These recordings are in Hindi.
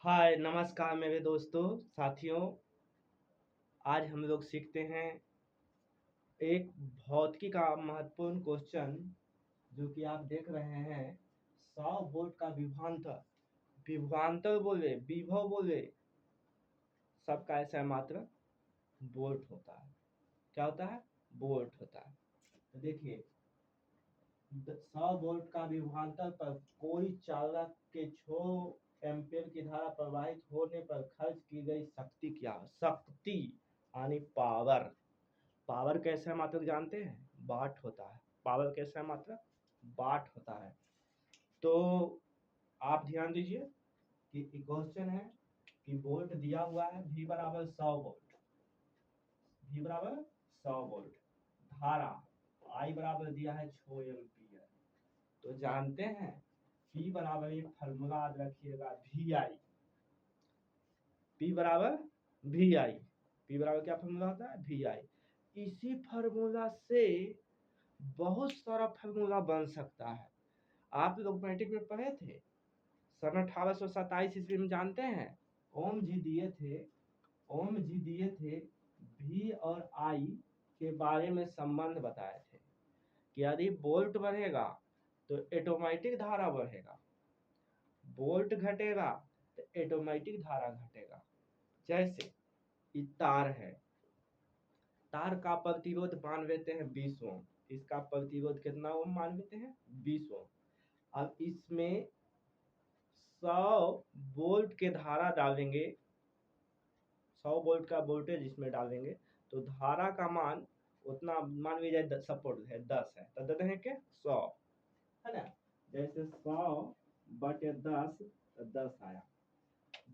हाय नमस्कार मेरे दोस्तों साथियों। आज हम लोग सीखते हैं एक भौतिकी का महत्वपूर्ण क्वेश्चन जो कि आप देख रहे हैं। 100 वोल्ट का विभवांतर विभवांतर बोले विभव बोले सबका ऐसा मात्र वोल्ट होता है। क्या होता है? वोल्ट होता है। तो देखिए 100 वोल्ट का विभवांतर पर कोई चालक के 6 एम्पीयर की धारा प्रवाहित होने पर खर्च की गई शक्ति क्या? शक्ति यानी पावर। पावर कैसे मात्रक जानते हैं? वाट होता है। पावर कैसे मात्रक? वाट होता है। तो आप ध्यान दीजिए कि क्वेश्चन है कि वोल्ट दिया हुआ है V बराबर 100 वोल्ट। V बराबर 100 वोल्ट। धारा I बराबर दिया है 6 एम्पीयर। तो जानते हैं P बराबर एक फार्मूला याद रखिएगा VI। P बराबर VI। P बराबर क्या फार्मूला होता है? VI। इसी फार्मूला से बहुत सारा फार्मूला बन सकता है। आप लोग मैट्रिक में पढ़े थे सन 1827 ईस्वी में, जानते हैं ओम जी दिए थे। ओम जी दिए थे V और I के बारे में संबंध बताए थे कि यदि वोल्ट बढ़ेगा तो ऑटोमेटिक धारा बढ़ेगा, वोल्ट घटेगा तो ऑटोमेटिक धारा घटेगा। जैसे ये तार है, तार का प्रतिरोध मान लेते हैं 20 ओम। इसका प्रतिरोध कितना ओम मान लेते हैं? 20 ओम। अब इसमें 100 वोल्ट के धारा डालेंगे, 100 वोल्ट का वोल्टेज इसमें डालेंगे तो धारा का मान उतना मान लीजिए सपोर्ट है 10 है तो देते हैं क्या? 100 है ना। जैसे 100 बटे 10 तो 10 आया।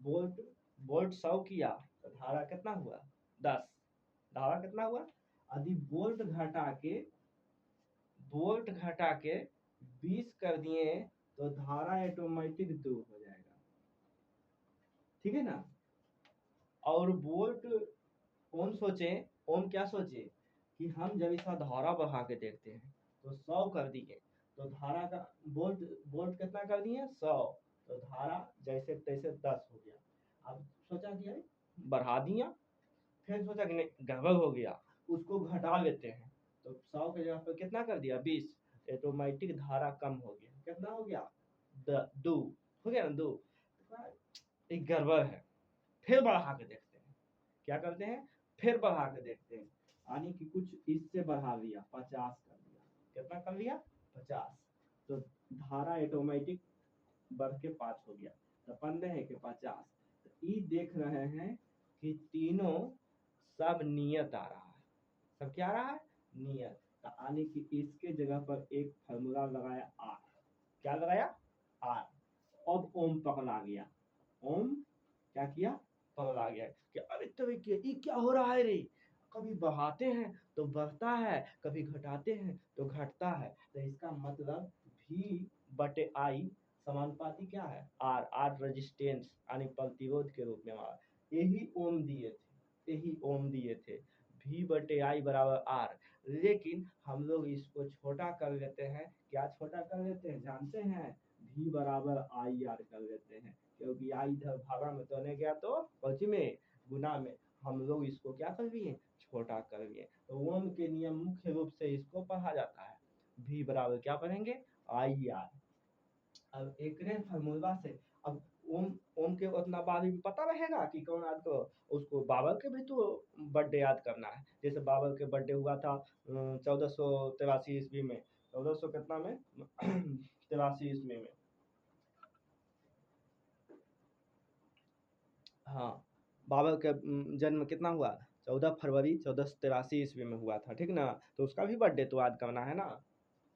वोल्ट वोल्ट 100 किया तो धारा कितना हुआ? 10। धारा कितना हुआ? यदि वोल्ट घटा के 20 कर दिए तो धारा ऑटोमेटिक 2 हो जाएगा। ठीक है ना। और वोल्ट ओम सोचे, ओम क्या सोचे कि हम जब इसका धारा बढ़ा के देखते हैं तो 100 कर दिए तो धारा का वोल्ट वोल्ट कितना कर दिए? 100। तो धारा जैसे तैसे 10 हो गया। अब सोचा कि अरे बढ़ा दिया, फिर सोचा कि नहीं गड़बड़ हो गया, उसको घटा लेते हैं तो 100 के जगह पर कितना कर दिया? 20। ऑटोमेटिक धारा कम हो गया। कितना हो गया? 2 हो गया ना। 2 एक गड़बड़ है, फिर बढ़ा के देखते हैं। क्या करते हैं? फिर बढ़ा के देखते हैं, यानी कि कुछ इससे बढ़ा लिया, 50 कर दिया। कितना कर लिया? 50। तो धारा ऑटोमेटिक बढ़ के 5 हो गया। तो 15 है कि 50। तो ये देख रहे हैं कि तीनों सब नियत आ रहा है। सब क्या आ रहा है? नियत। तो यानी कि इसके जगह पर एक फार्मूला लगाया R। क्या लगाया? R। अब ओम पकड़ा गया। ओम क्या किया? पगला गया कि अरे तो ये क्या हो रहा है रे। कभी बढ़ाते हैं तो बढ़ता है, कभी घटाते हैं तो घटता है। तो इसका मतलब V बटे I समानुपाती क्या है? R। R रेजिस्टेंस यानी प्रतिरोध के रूप में हमारा यही ओम दिए थे, यही ओम दिए थे V बटे I बराबर R। लेकिन हम लोग इसको छोटा कर लेते हैं। क्या छोटा कर लेते हैं जानते हैं? V बराबर IR कर लेते हैं, क्योंकि I इधर भागा में तो नहीं गया तो पहुंची में गुना में हम लोग इसको क्या कर लिए? छोटा कर लिए। तो ओम के नियम मुख्य रूप से इसको पढ़ा जाता है। V बराबर क्या पढ़ेंगे? IR। अब एक फार्मूला से अब ओम ओम के उतना बाद भी पता रहेगा कि कौन आज को उसको बाबर के भी तो बर्थडे याद करना है। जैसे बाबर के बर्थडे हुआ था 1483 ईस्वी में, 1400 कितना में 83 ईस्वी में। हाँ, बाबर का जन्म कितना हुआ? 14 फरवरी 1483 ईस्वी में हुआ था। ठीक ना। तो उसका भी बर्थडे तो याद करना है ना।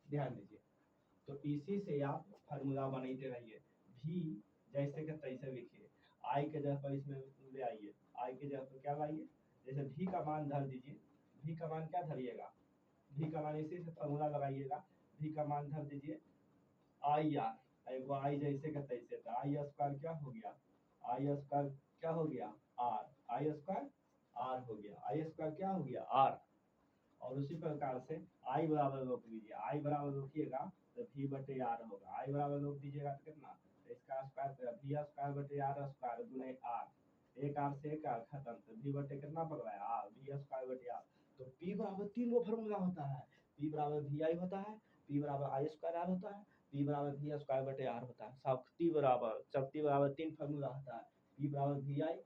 ध्यान दीजिए। तो इसी से आप फार्मूला बनाते रहिए। भी जैसे के तैसे लिखिए, आई के जगह पर इसमें ले आइए, आई के जगह पर क्या लाइए? जैसे भी का मान धर दीजिए। भी का मान क्या धरिएगा? भी का मान इसी से फार्मूला लगाइएगा। भी का मान धर दीजिए आई आर। एक आई जैसे का तैसे, तो आई स्क्वायर क्या हो गया? आई स्क्वायर क्या हो गया? आर। आई स्क्वायर आर हो गया। आई स्क्वायर क्या हो गया? आर। और उसी प्रकार से आई बराबर रोक लीजिए। आई बराबर रोकिएगा तो V बटे आर होगा। आई बराबर रोक दीजिएगा तो कितना? तो इसका स्क्वायर वी स्क्वायर बटे आर स्क्वायर गुने आर, एक आर से एक आर खत्म, तो वी बटे कितना पड़ रहा है आर, वी स्क्वायर बटे आर। तो पी बराबर तीन गो फॉर्मूला होता है, पी बराबर वी आई होता है, पी बराबर आई स्क्वायर आर होता है, पी बराबर वी स्क्वायर बटे आर होता है। शक्ति बराबर, शक्ति बराबर तीन फॉर्मूला होता है, पी बराबर वी आई,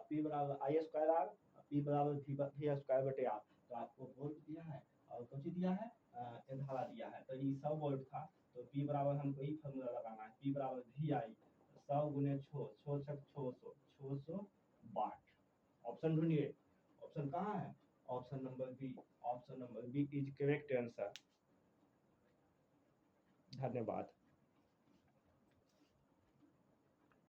पी बराबर आई स्क्वायर आर, पी बराबर वी स्क्वायर बटे आर। तो आपको वोल्ट दिया है और कुछ दिया है, धारा दिया है, तो ये 100 वोल्ट था, तो पी बराबर हमको ये फॉर्मूला लगाना है, पी बराबर वी आई 100 गुने 6, 6 छक 600, 600 वाट। ऑप्शन ढूंढिए, ऑप्शन कहाँ है, option number B, option number B is correct answer. धन्यवाद।